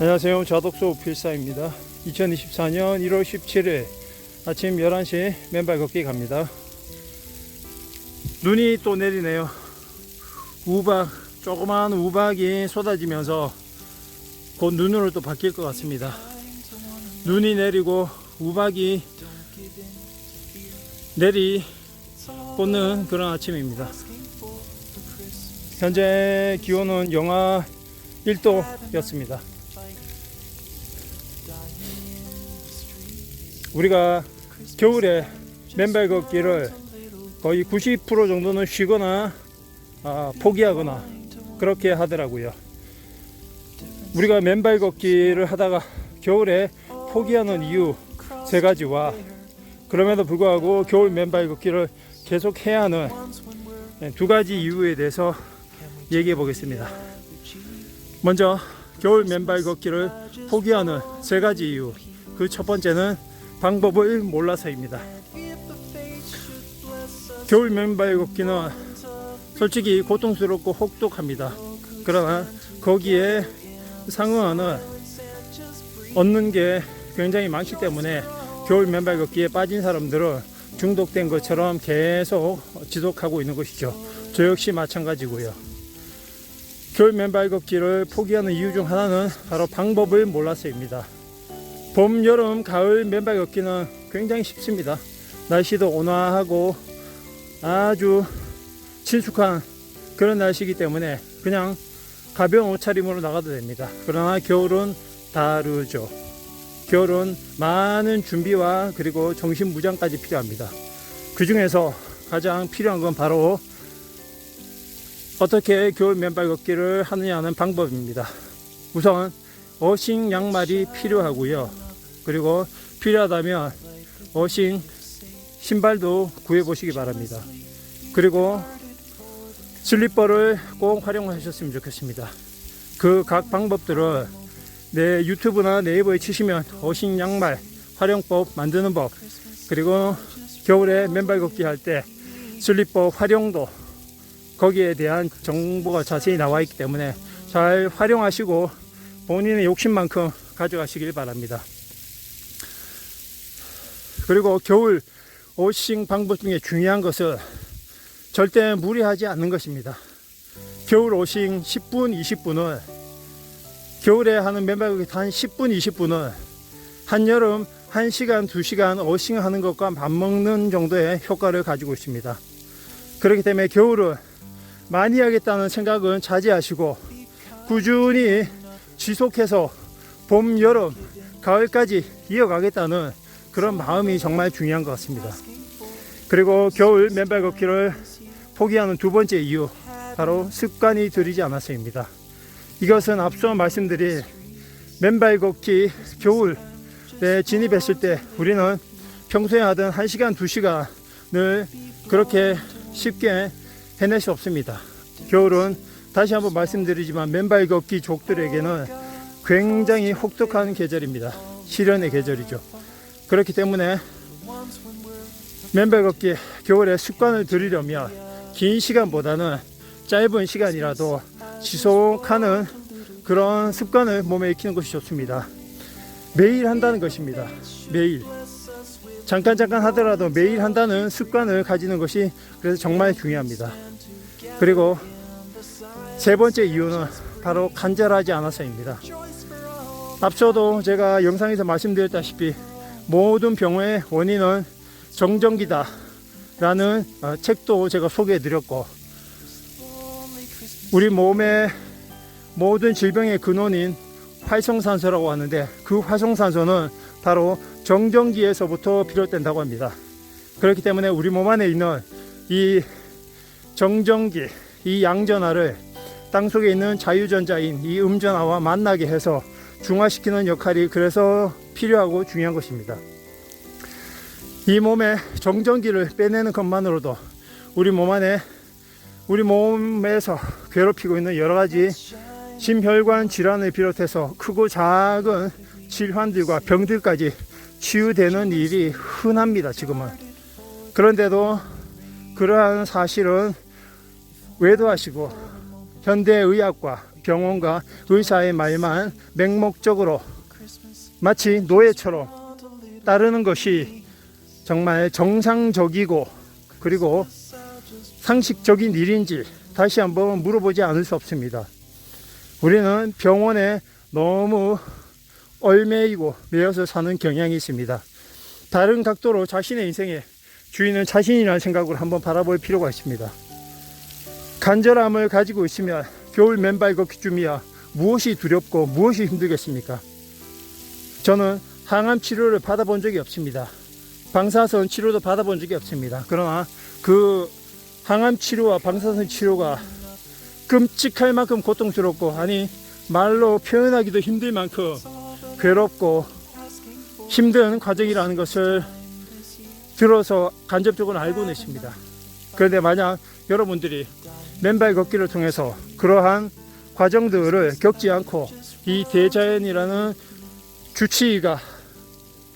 안녕하세요. 자독소 필사입니다. 2024년 1월 17일 아침 11시 맨발 걷기 갑니다. 눈이 또 내리네요. 조그만 우박이 쏟아지면서 곧 눈으로 또 바뀔 것 같습니다. 눈이 내리고 우박이 내리꽂는 그런 아침입니다. 현재 기온은 영하 1도였습니다. 우리가 겨울에 맨발 걷기를 거의 90% 정도는 쉬거나 포기하거나 그렇게 하더라고요. 우리가 맨발 걷기를 하다가 겨울에 포기하는 이유 3가지와 그럼에도 불구하고 겨울 맨발 걷기를 계속 해야 하는 2가지 이유에 대해서 얘기해 보겠습니다. 먼저 겨울 맨발 걷기를 포기하는 3가지 이유. 그 첫 번째는 방법을 몰라서입니다. 겨울 맨발 걷기는 솔직히 고통스럽고 혹독합니다. 그러나 거기에 상응하는 얻는 게 굉장히 많기 때문에 겨울 맨발 걷기에 빠진 사람들은 중독된 것처럼 계속 지속하고 있는 것이죠. 저 역시 마찬가지고요. 겨울 맨발 걷기를 포기하는 이유 중 하나는 바로 방법을 몰라서입니다. 봄, 여름, 가을 맨발 걷기는 굉장히 쉽습니다. 날씨도 온화하고 아주 친숙한 그런 날씨이기 때문에 그냥 가벼운 옷차림으로 나가도 됩니다. 그러나 겨울은 다르죠. 겨울은 많은 준비와 그리고 정신무장까지 필요합니다. 그 중에서 가장 필요한 건 바로 어떻게 겨울 맨발 걷기를 하느냐는 방법입니다. 우선 어싱 양말이 필요하고요. 그리고 필요하다면 어싱 신발도 구해 보시기 바랍니다. 그리고 슬리퍼를 꼭 활용하셨으면 좋겠습니다. 그 각 방법들을 내 유튜브나 네이버에 치시면 어싱 양말 활용법 만드는 법, 그리고 겨울에 맨발 걷기 할 때 슬리퍼 활용도, 거기에 대한 정보가 자세히 나와 있기 때문에 잘 활용하시고 본인의 욕심만큼 가져가시길 바랍니다. 그리고 겨울 어싱 방법 중에 중요한 것은 절대 무리하지 않는 것입니다. 겨울 어싱 10분, 20분은 겨울에 하는 맨발 걷기 한 10분, 20분은 한여름 1시간, 2시간 어싱 하는 것과 맞먹는 정도의 효과를 가지고 있습니다. 그렇기 때문에 겨울은 많이 하겠다는 생각은 자제하시고 꾸준히 지속해서 봄, 여름, 가을까지 이어가겠다는 그런 마음이 정말 중요한 것 같습니다. 그리고 겨울 맨발 걷기를 포기하는 2번째 이유, 바로 습관이 들이지 않아서입니다. 이것은 앞서 말씀드린 맨발 걷기 겨울에 진입했을 때 우리는 평소에 하던 1시간, 2시간을 그렇게 쉽게 해낼 수 없습니다. 겨울은 다시 한번 말씀드리지만 맨발 걷기 족들에게는 굉장히 혹독한 계절입니다. 시련의 계절이죠. 그렇기 때문에 맨발 걷기 겨울에 습관을 들이려면 긴 시간보다는 짧은 시간이라도 지속하는 그런 습관을 몸에 익히는 것이 좋습니다. 매일 한다는 것입니다. 매일 잠깐 하더라도 매일 한다는 습관을 가지는 것이 그래서 정말 중요합니다. 그리고 3번째 이유는 바로 간절하지 않아서입니다. 앞서도 제가 영상에서 말씀드렸다시피 모든 병의 원인은 정전기다 라는 책도 제가 소개해 드렸고, 우리 몸의 모든 질병의 근원인 활성산소라고 하는데 그 활성산소는 바로 정전기에서부터 비롯된다고 합니다. 그렇기 때문에 우리 몸 안에 있는 이 정전기, 이 양전하를 땅속에 있는 자유전자인 이 음전하와 만나게 해서 중화시키는 역할이 그래서 필요하고 중요한 것입니다. 이 몸의 정전기를 빼내는 것만으로도 우리 몸에서 괴롭히고 있는 여러가지 심혈관 질환을 비롯해서 크고 작은 질환들과 병들까지 치유되는 일이 흔합니다. 지금은. 그런데도 그러한 사실은 외도하시고 현대의학과 병원과 의사의 말만 맹목적으로 마치 노예처럼 따르는 것이 정말 정상적이고 그리고 상식적인 일인지 다시 한번 물어보지 않을 수 없습니다. 우리는 병원에 너무 얼매이고 매여서 사는 경향이 있습니다. 다른 각도로 자신의 인생의 주인은 자신이라는 생각으로 한번 바라볼 필요가 있습니다. 간절함을 가지고 있으면 겨울 맨발 걷기 중이야 무엇이 두렵고 무엇이 힘들겠습니까? 저는 항암 치료를 받아본 적이 없습니다. 방사선 치료도 받아본 적이 없습니다. 그러나 그 항암 치료와 방사선 치료가 끔찍할 만큼 고통스럽고, 아니 말로 표현하기도 힘들 만큼 괴롭고 힘든 과정이라는 것을 들어서 간접적으로 알고는 있습니다. 그런데 만약 여러분들이 맨발 걷기를 통해서 그러한 과정들을 겪지 않고 이 대자연이라는 주치의가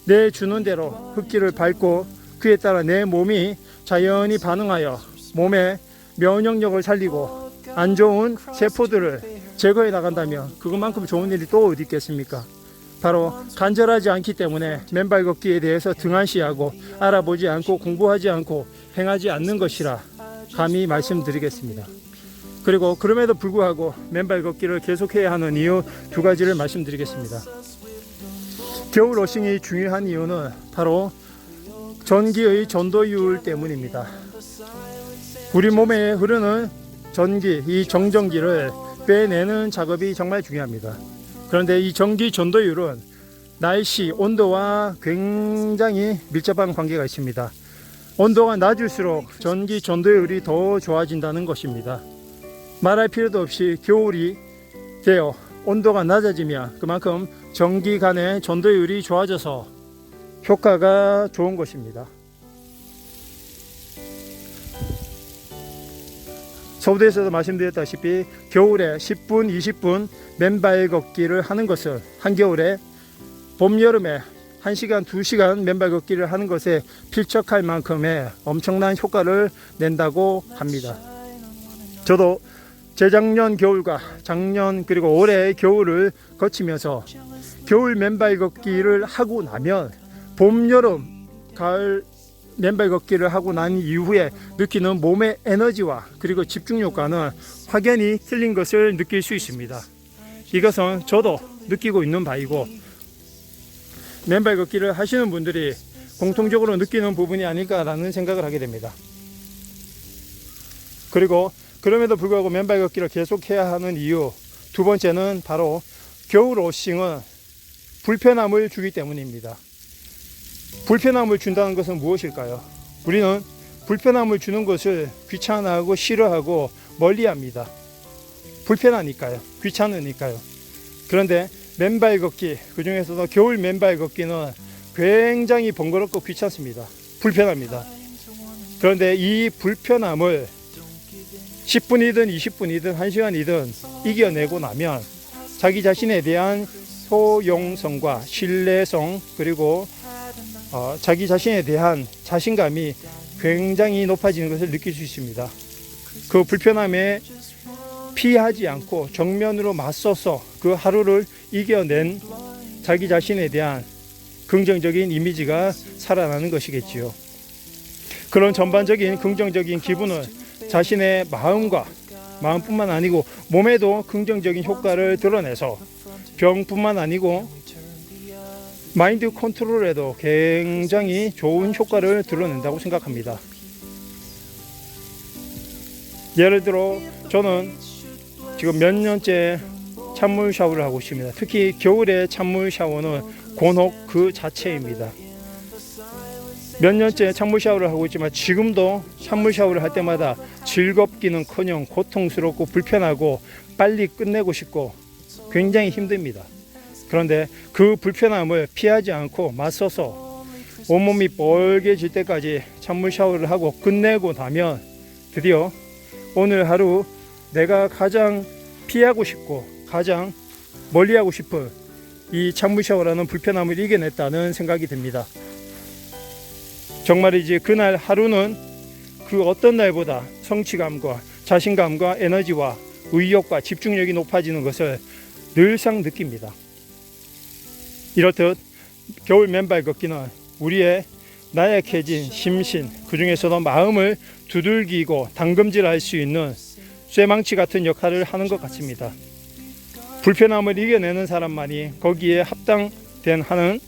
내주는 대로 흙길을 밟고 그에 따라 내 몸이 자연히 반응하여 몸의 면역력을 살리고 안 좋은 세포들을 제거해 나간다면 그것만큼 좋은 일이 또 어디 있겠습니까? 바로 간절하지 않기 때문에 맨발 걷기에 대해서 등한시하고 알아보지 않고 공부하지 않고 행하지 않는 것이라 감히 말씀드리겠습니다. 그리고 그럼에도 불구하고 맨발 걷기를 계속해야 하는 이유 두 가지를 말씀드리겠습니다. 겨울 러싱이 중요한 이유는 바로 전기의 전도율 때문입니다. 우리 몸에 흐르는 전기, 이 정전기를 빼내는 작업이 정말 중요합니다. 그런데 이 전기 전도율은 날씨, 온도와 굉장히 밀접한 관계가 있습니다. 온도가 낮을수록 전기 전도율이 더 좋아진다는 것입니다. 말할 필요도 없이 겨울이 되어 온도가 낮아지면 그만큼 전기 간의 전도율이 좋아져서 효과가 좋은 것입니다. 서부대에서도 말씀드렸다시피 겨울에 10분, 20분 맨발 걷기를 하는 것은 한겨울에 봄, 여름에 1시간, 2시간 맨발 걷기를 하는 것에 필적할 만큼의 엄청난 효과를 낸다고 합니다. 저도 재작년 겨울과 작년 그리고 올해 겨울을 거치면서 겨울 맨발 걷기를 하고 나면 봄, 여름, 가을 맨발 걷기를 하고 난 이후에 느끼는 몸의 에너지와 그리고 집중력과는 확연히 틀린 것을 느낄 수 있습니다. 이것은 저도 느끼고 있는 바이고 맨발 걷기를 하시는 분들이 공통적으로 느끼는 부분이 아닐까라는 생각을 하게 됩니다. 그리고 그럼에도 불구하고 맨발 걷기를 계속해야 하는 이유 두 번째는 바로 겨울 러싱은 불편함을 주기 때문입니다. 불편함을 준다는 것은 무엇일까요? 우리는 불편함을 주는 것을 귀찮아하고 싫어하고 멀리합니다. 불편하니까요. 귀찮으니까요. 그런데 맨발 걷기, 그 중에서도 겨울 맨발 걷기는 굉장히 번거롭고 귀찮습니다. 불편합니다. 그런데 이 불편함을 10분이든 20분이든 1시간이든 이겨내고 나면 자기 자신에 대한 효용성과 신뢰성 그리고 자기 자신에 대한 자신감이 굉장히 높아지는 것을 느낄 수 있습니다. 그 불편함에 피하지 않고 정면으로 맞서서 그 하루를 이겨낸 자기 자신에 대한 긍정적인 이미지가 살아나는 것이겠지요. 그런 전반적인 긍정적인 기분을 자신의 마음뿐만 아니고 몸에도 긍정적인 효과를 드러내서 병뿐만 아니고 마인드 컨트롤에도 굉장히 좋은 효과를 드러낸다고 생각합니다. 예를 들어 저는 지금 몇 년째 찬물 샤워를 하고 있습니다. 특히 겨울에 찬물 샤워는 곤혹 그 자체입니다. 몇 년째 찬물 샤워를 하고 있지만 지금도 찬물 샤워를 할 때마다 즐겁기는커녕 고통스럽고 불편하고 빨리 끝내고 싶고 굉장히 힘듭니다. 그런데 그 불편함을 피하지 않고 맞서서 온몸이 뻘개질 때까지 찬물 샤워를 하고 끝내고 나면 드디어 오늘 하루 내가 가장 피하고 싶고 가장 멀리하고 싶은 이 찬물 샤워라는 불편함을 이겨냈다는 생각이 듭니다. 정말이지 그날 하루는 그 어떤 날보다 성취감과 자신감과 에너지와 의욕과 집중력이 높아지는 것을 늘상 느낍니다. 이렇듯 겨울 맨발 걷기는 우리의 나약해진 심신, 그 중에서도 마음을 두들기고 당금질할 수 있는 쇠망치 같은 역할을 하는 것 같습니다. 불편함을 이겨내는 사람만이 거기에 합당된 하는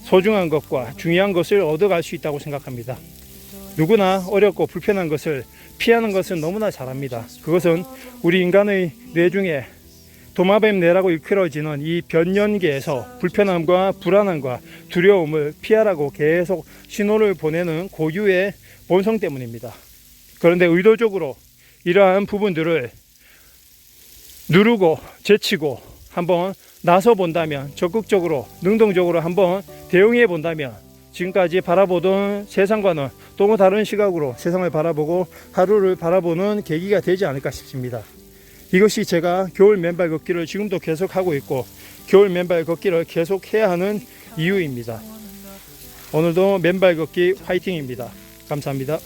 소중한 것과 중요한 것을 얻어갈 수 있다고 생각합니다. 누구나 어렵고 불편한 것을 피하는 것은 너무나 잘합니다. 그것은 우리 인간의 뇌 중에 도마뱀 뇌라고 일컬어지는 이 변연계에서 불편함과 불안함과 두려움을 피하라고 계속 신호를 보내는 고유의 본성 때문입니다. 그런데 의도적으로 이러한 부분들을 누르고 제치고 한번 나서 본다면, 적극적으로 능동적으로 한번 대응해 본다면 지금까지 바라보던 세상과는 또 다른 시각으로 세상을 바라보고 하루를 바라보는 계기가 되지 않을까 싶습니다. 이것이 제가 겨울 맨발 걷기를 지금도 계속하고 있고 겨울 맨발 걷기를 계속해야 하는 이유입니다. 오늘도 맨발 걷기 화이팅입니다. 감사합니다.